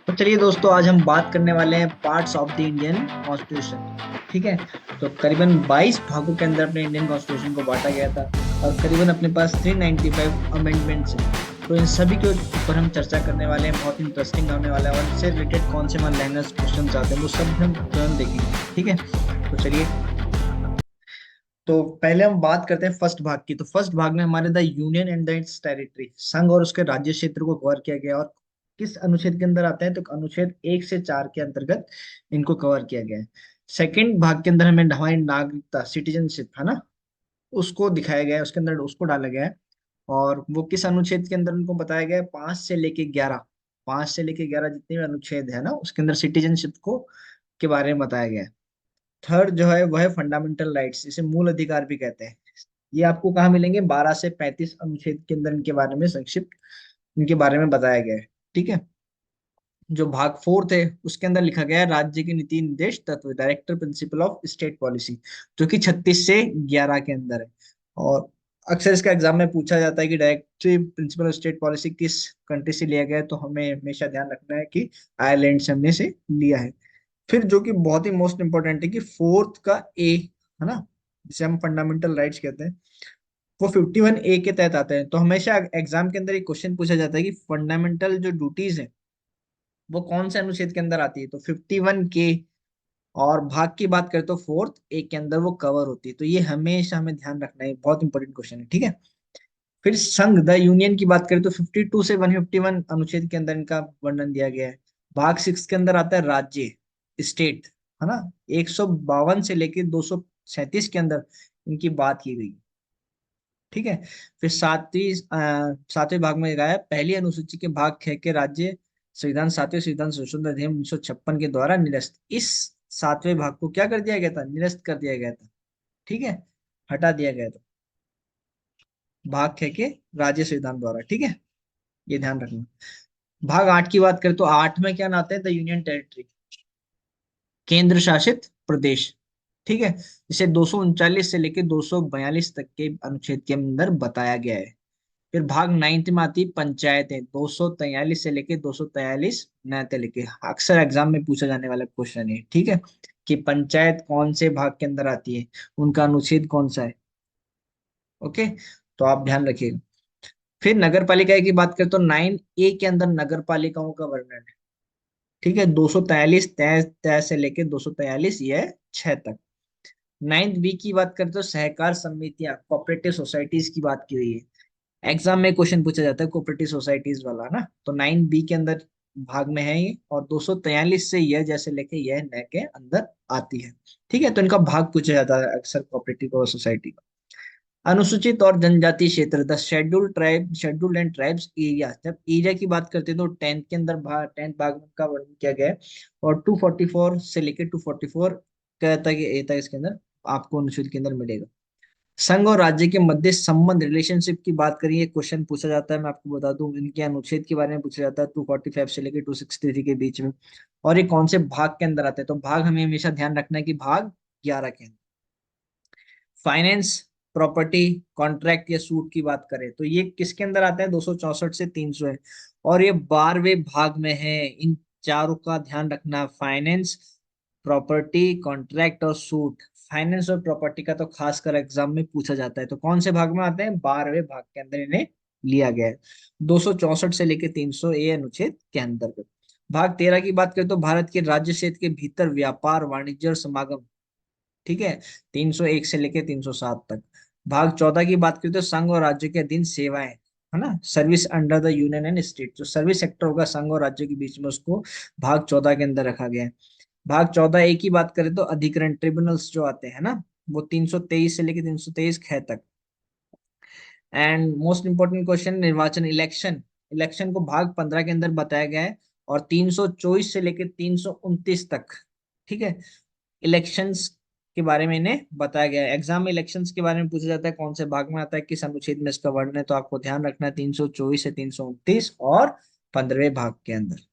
तो चलिए दोस्तों, आज हम बात करने वाले हैं parts of the Indian constitution. ठीक है। तो करीबन 22 भागों के अंदर अपने इंडियन कॉन्स्टिट्यूशन को बांटा गया था और करीबन अपने पास 395 अमेंडमेंट्स हैं। तो इन सभी के ऊपर हम चर्चा करने वाले हैं। बहुत इंटरेस्टिंग होने वाला है और इससे रिलेटेड कौन से मान लैंग्वेज क्वेश्चन आते हैं वो सब हम तुरंत देखेंगे। ठीक है। तो चलिए, तो पहले हम बात करते हैं फर्स्ट भाग की। तो फर्स्ट भाग में हमारे the union and the it's territory, संघ और उसके राज्य क्षेत्र को कवर किया गया। और किस अनुच्छेद के अंदर आता है? तो अनुच्छेद 1 से 4 के अंतर्गत इनको कवर किया गया है। सेकंड भाग के अंदर हमें हमारी नागरिकता, सिटीजनशिप है ना, उसको दिखाया गया है, उसके अंदर उसको डाला गया है। और वो किस अनुच्छेद के अंदर उनको बताया गया है? 5 से लेके 11, 5 से लेके 11 जितने भी अनुच्छेद है ना, उसके अंदर सिटीजनशिप को के बारे में बताया गया है। थर्ड जो है वह है फंडामेंटल राइट्स, इसे मूल अधिकार भी कहते हैं। ये आपको कहाँ मिलेंगे? 12 से 35 अनुच्छेद के अंदर इनके बारे में संक्षिप्त इनके बारे में बताया गया है। ठीक है। जो भाग फोर्थ है उसके अंदर लिखा गया है राज्य के नीति निर्देश तत्व, director principle of state policy, जो कि 36 से 11 के अंदर है। और अक्सर इसका एग्जाम में पूछा जाता है कि directive principle of state policy किस कंट्री से लिया गया है। तो हमें हमेशा ध्यान रखना है कि आयरलैंड से हमने से लिया है। फिर जो कि बहुत ही मोस्ट इंपॉर्टेंट है कि फोर्थ का ए है ना, जिसे हम फंडामेंटल राइट्स कहते हैं, वो 51A के तहत आते हैं। तो हमेशा एग्जाम के अंदर एक क्वेश्चन पूछा जाता है कि फंडामेंटल जो ड्यूटीज है वो कौन से अनुच्छेद के अंदर आती है? तो 51K। और भाग की बात करें तो फोर्थ ए के अंदर वो कवर होती है। तो ये हमेशा हमें ध्यान रखना है, बहुत इंपॉर्टेंट क्वेश्चन है। ठीक है। फिर संघ द यूनियन की बात करें तो 52 से 151 अनुच्छेद के अंदर इनका वर्णन दिया गया है। भाग 6 के अंदर आता है राज्य, स्टेट, है ना। 152 से लेके 237 के अंदर इनकी बात की गई। ठीक है। फिर सातवें भाग में गया है पहली अनुसूची के भाग 6 के राज्य संविधान, सातवें संविधान संशोधन अधिनियम 1956 के द्वारा निरस्त। इस सातवें भाग को क्या कर दिया गया था? निरस्त कर दिया गया था। ठीक है, हटा दिया गया था भाग 6 के राज्य संविधान द्वारा। ठीक है, ये ध्यान रखना। भाग 8 की बात करें तो 8 में क्या नाते हैं? द यूनियन टेरिटरी, केंद्र शासित प्रदेश। ठीक है, इसे 239 से लेकर 242 तक के अनुच्छेद के अंदर बताया गया है। फिर भाग 9 में आती है पंचायतें, 243 से लेके 243 नए लेके। अक्सर एग्जाम में पूछा जाने वाला क्वेश्चन है। ठीक है, कि पंचायत कौन से भाग के अंदर आती है, उनका अनुच्छेद कौन सा है। ओके, तो आप ध्यान रखिएगा। फिर नगर पालिका की बात करें तो 9A के अंदर नगर पालिकाओं का वर्णन है। ठीक है, 243 तय तय से लेके 243 यह 6 तक। 9th B की बात करें तो सहकार समितियां, कोऑपरेटिव सोसाइटीज की बात की हुई है। एग्जाम में क्वेश्चन पूछा जाता है कोऑपरेटिव सोसाइटीज वाला ना, तो 9B के अंदर भाग में है ये। और 243 से यह जैसे लेके यह न के अंदर आती है। ठीक है, तो इनका भाग पूछा जाता है अक्सर कोऑपरेटिव और सोसाइटी का। अनुसूचित और जनजाति क्षेत्र, the scheduled tribe, scheduled and tribes area. जब एरिया की बात करते हैं तो 10th के अंदर भाग, 10th भाग का वर्णन किया गया है। और 244 से लेकर 244 तक ये तक इसके अंदर आपको अनुच्छेद के अंदर मिलेगा। संघ और राज्य के मध्य संबंध, रिलेशनशिप की बात करिए, क्वेश्चन पूछा जाता है। मैं आपको बता दूं इनके अनुच्छेद के बारे में पूछा जाता है 245 से लेकर 263 के बीच में। और ये कौन से भाग के अंदर आते हैं? तो भाग हमें हमेशा ध्यान रखना है कि भाग 11 के अंदर। फाइनेंस, प्रॉपर्टी, कॉन्ट्रैक्ट या सूट की बात करें तो ये किसके अंदर आते हैं? 264 से 300 है। और ये 12वें भाग में है। इन चारों का ध्यान रखना, फाइनेंस, प्रॉपर्टी, कॉन्ट्रैक्ट और सूट। फाइनेंस और प्रॉपर्टी का तो खासकर एग्जाम में पूछा जाता है। तो कौन से भाग में आते हैं? 12वें भाग के अंदर इन्हें लिया गया है। 264 से लेकर 300 ए अनुच्छेद के अंतर्गत। भाग 13 की बात करें तो भारत के राज्य क्षेत्र के भीतर व्यापार, वाणिज्य और समागम। ठीक है, 301 से लेके 307 तक। भाग 14 की बात करें तो संघ और राज्य के अधीन सेवाएं, है ना, service under the union and state. जो सर्विस सेक्टर होगा संघ और राज्य के बीच में, उसको भाग 14 के अंदर रखा गया है। भाग 14A की बात करें तो अधिकरण, ट्रिब्यूनल्स जो आते हैं ना, वो 323 से लेके 323 ख तक। एंड मोस्ट इंपोर्टेंट क्वेश्चन, निर्वाचन, इलेक्शन। इलेक्शन को भाग 15 के अंदर बताया गया है। और 324 से लेकर 329 तक। ठीक है, इलेक्शंस के बारे में इन्हें बताया गया है। एग्जाम में इलेक्शंस के बारे में पूछा जाता है कौन से भाग में आता है, किस अनुच्छेद में इसका वर्णन है। तो आपको ध्यान रखना है 324 से 329 और 15वें भाग के अंदर।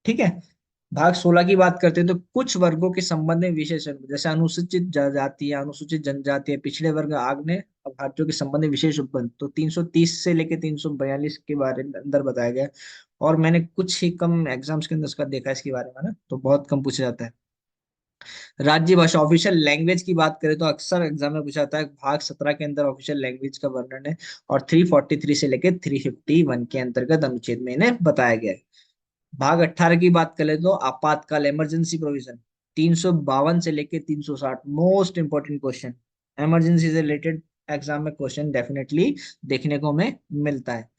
ठीक है। भाग 16 की बात करते हैं तो कुछ वर्गों के संबंध में विशेष उपबंध, जैसे अनुसूचित जाति, अनुसूचित जनजाति, पिछड़े वर्ग, आग्नेय अभाज्यों के संबंध में विशेष उपबंध। तो 330 से लेके 342 के बारे में अंदर बताया गया है। और मैंने कुछ ही कम एग्जाम्स के अंदर उसका देखा है इसके बारे में ना, तो बहुत कम पूछा जाता है। राज्य भाषा ऑफिशियल लैंग्वेज की बात करें तो अक्सर एग्जाम में पूछा जाता है, भाग 17 के अंदर ऑफिशियल लैंग्वेज का वर्णन है, और 343 से लेकर 351 के अंतर्गत अनुच्छेद में इन्हें बताया गया है। भाग 18 की बात करें तो आपातकाल इमरजेंसी प्रोविजन, 352 से लेकर 360, मोस्ट इंपोर्टेंट क्वेश्चन, इमरजेंसी से रिलेटेड एग्जाम में क्वेश्चन डेफिनेटली देखने को हमें मिलता है।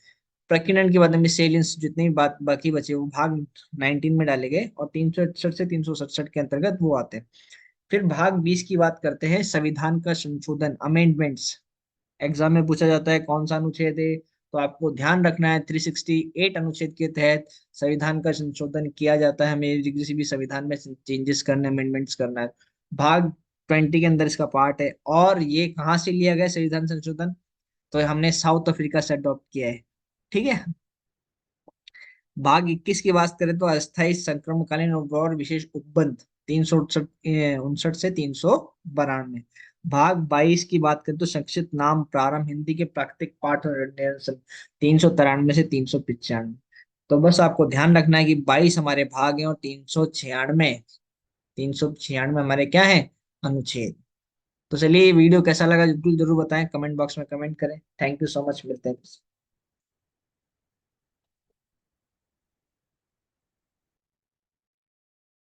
प्रकीर्णन की बात में सेलियंस जितनी भी बात बाकी बचे वो भाग 19 में डाले गए, और 361 से 367 के अंतर्गत वो आते हैं। फिर भाग 20 की बात करते हैं, संविधान का संशोधन अमेंडमेंट्स। एग्जाम में पूछा जाता है कौन सा अनुच्छेद है, तो आपको ध्यान रखना है 368 अनुच्छेद के तहत संविधान का संशोधन किया जाता है। हमें किसी भी संविधान में चेंजेस करने, अमेंडमेंट्स करना है। भाग 20 के अंदर इसका पार्ट है, और ये कहाँ से लिया गया संविधान संशोधन, तो हमने साउथ अफ्रीका से अडॉप्ट किया है। ठीक है। भाग 21 की बात करें तो अस्थायी संक्रमणकालीन और विशेष उपबंध, 369 से 392। भाग 22 की बात करें तो संक्षिप्त नाम प्रारंभ हिंदी के प्राकृतिक पाठ और निरसन, 393 से 395। तो बस आपको ध्यान रखना है कि 22 हमारे भाग हैं, और 396 हमारे क्या है, अनुच्छेद। तो चलिए, ये वीडियो कैसा लगा जरूर जरूर बताएं, कमेंट बॉक्स में कमेंट करें। थैंक यू सो मच, मिलते हैं।